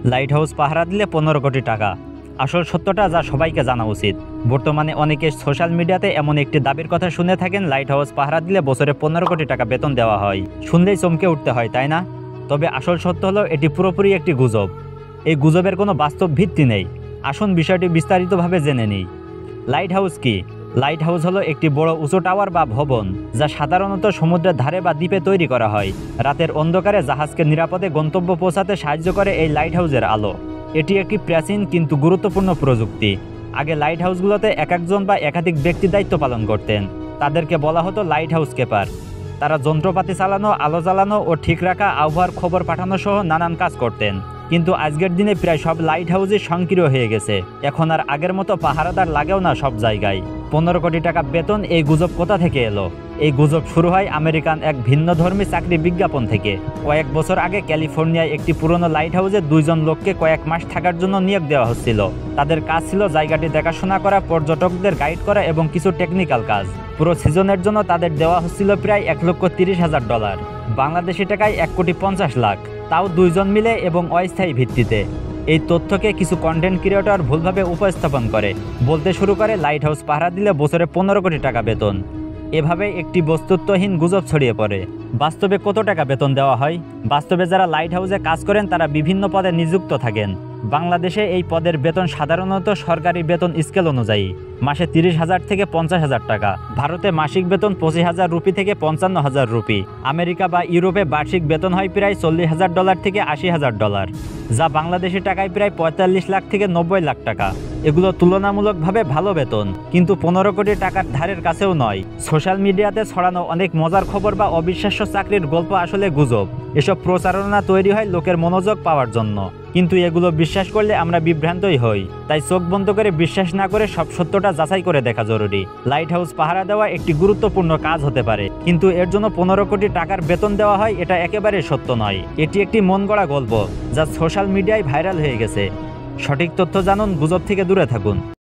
Light house পাহারা দিলে 15 কোটি টাকা। আসল সত্যটা যা সবাইকে জানা উচিত। বর্তমানে অনেকে সোশ্যাল মিডিয়াতে এমন একটি দাবির কথা শুনে থাকেন, লাইট হাউস পাহারা দিলে বছরে 15 কোটি টাকা বেতন দেওয়া হয়। শুনলেই চমকে উঠতে হয়, তাই না? তবে আসল সত্য হলো এটি পুরোপুরি একটি গুজব। এই গুজবের কোনো বাস্তব ভিত্তি নেই। আসুন বিষয়টি বিস্তারিতভাবে জেনে নিই। লাইট হাউস কি? লাইট হাউস হলো একটি বড় উঁচু টাওয়ার বা ভবন, যা সাধারণত সমুদ্রের ধারে বা দ্বীপে তৈরি করা হয়। রাতের অন্ধকারে জাহাজকে নিরাপদে গন্তব্য পৌঁছাতে সাহায্য করে এই লাইট হাউসের আলো। এটি একটি প্রাচীন কিন্তু গুরুত্বপূর্ণ প্রযুক্তি। আগে লাইট হাউসগুলোতে একজন বা একাধিক ব্যক্তি দায়িত্ব পালন করতেন। তাদেরকে বলা হতো লাইট হাউস কিপার। তারা যন্ত্রপাতি চালানো, আলো জ্বালানো ও ঠিক রাখা, আবহাওয়ার খবর পাঠানো সহ নানান কাজ করতেন। কিন্তু আজকের দিনে প্রায় সব লাইট হাউসই সংকীর্ণ হয়ে গেছে। এখন আর আগের মতো পাহারাদার লাগেও না সব জায়গায়। 15 কোটি টাকা বেতন, এই গুজব কোথা থেকে এলো? এই গুজব শুরু হয় আমেরিকান এক ভিন্নধর্মী চাকরি বিজ্ঞাপন থেকে। কয়েক বছর আগে ক্যালিফোর্নিয়ায় একটি পুরনো লাইট হাউসে 2 জন লোককে কয়েক মাস থাকার জন্য নিয়োগ দেওয়া হচ্ছিল। তাদের কাজ ছিল জায়গাটি দেখাশোনা করা, পর্যটকদের গাইড করা এবং কিছু টেকনিক্যাল কাজ। পুরো সিজনের জন্য তাদের দেওয়া হচ্ছিল প্রায় $1,30,000, বাংলাদেশি টাকায় 1,50,00,000। তাও 2 জন মিলে এবং অস্থায়ী ভিত্তিতে। এই তথ্যকে কিছু কন্টেন্ট ক্রিয়েটর ভুলভাবে উপস্থাপন করে, বলতে শুরু করে লাইট হাউস পাহারা দিলে বছরে 15 কোটি টাকা বেতন। এভাবে একটি বস্তুত্বহীন গুজব ছড়িয়ে পড়ে। বাস্তবে কত টাকা বেতন দেওয়া হয়? বাস্তবে যারা লাইট হাউসে কাজ করেন তারা বিভিন্ন পদে নিযুক্ত থাকেন। বাংলাদেশে এই পদের বেতন সাধারণত সরকারি বেতন স্কেল অনুযায়ী মাসে 30,000 থেকে 50,000 টাকা। ভারতে মাসিক বেতন 25,000 রুপি থেকে 55,000 রুপি। আমেরিকা বা ইউরোপে বার্ষিক বেতন হয় প্রায় $40,000 থেকে $80,000, যা বাংলাদেশি টাকায় প্রায় 45 লাখ থেকে 90 লাখ টাকা। এগুলো তুলনামূলকভাবে ভালো বেতন, কিন্তু 15 কোটি টাকার ধারের কাছেও নয়। সোশ্যাল মিডিয়াতে ছড়ানো অনেক মজার খবর বা অবিশ্বাস্য চাকরির গল্প আসলে গুজব। এসব প্রচারণা তৈরি হয় লোকের মনোযোগ পাওয়ার জন্য, কিন্তু এগুলো বিশ্বাস করলে আমরা বিভ্রান্তই হই। তাই চোখ বন্ধ করে বিশ্বাস না করে সব সত্যটা যাচাই করে দেখা জরুরি। লাইট হাউস পাহারা দেওয়া একটি গুরুত্বপূর্ণ কাজ হতে পারে, কিন্তু এর জন্য 15 কোটি টাকার বেতন দেওয়া হয় এটা একেবারে সত্য নয়। এটি একটি মন গড়া গল্প, যা সোশ্যাল মিডিয়ায় ভাইরাল হয়ে গেছে। সঠিক তথ্য জানুন, গুজব থেকে দূরে থাকুন।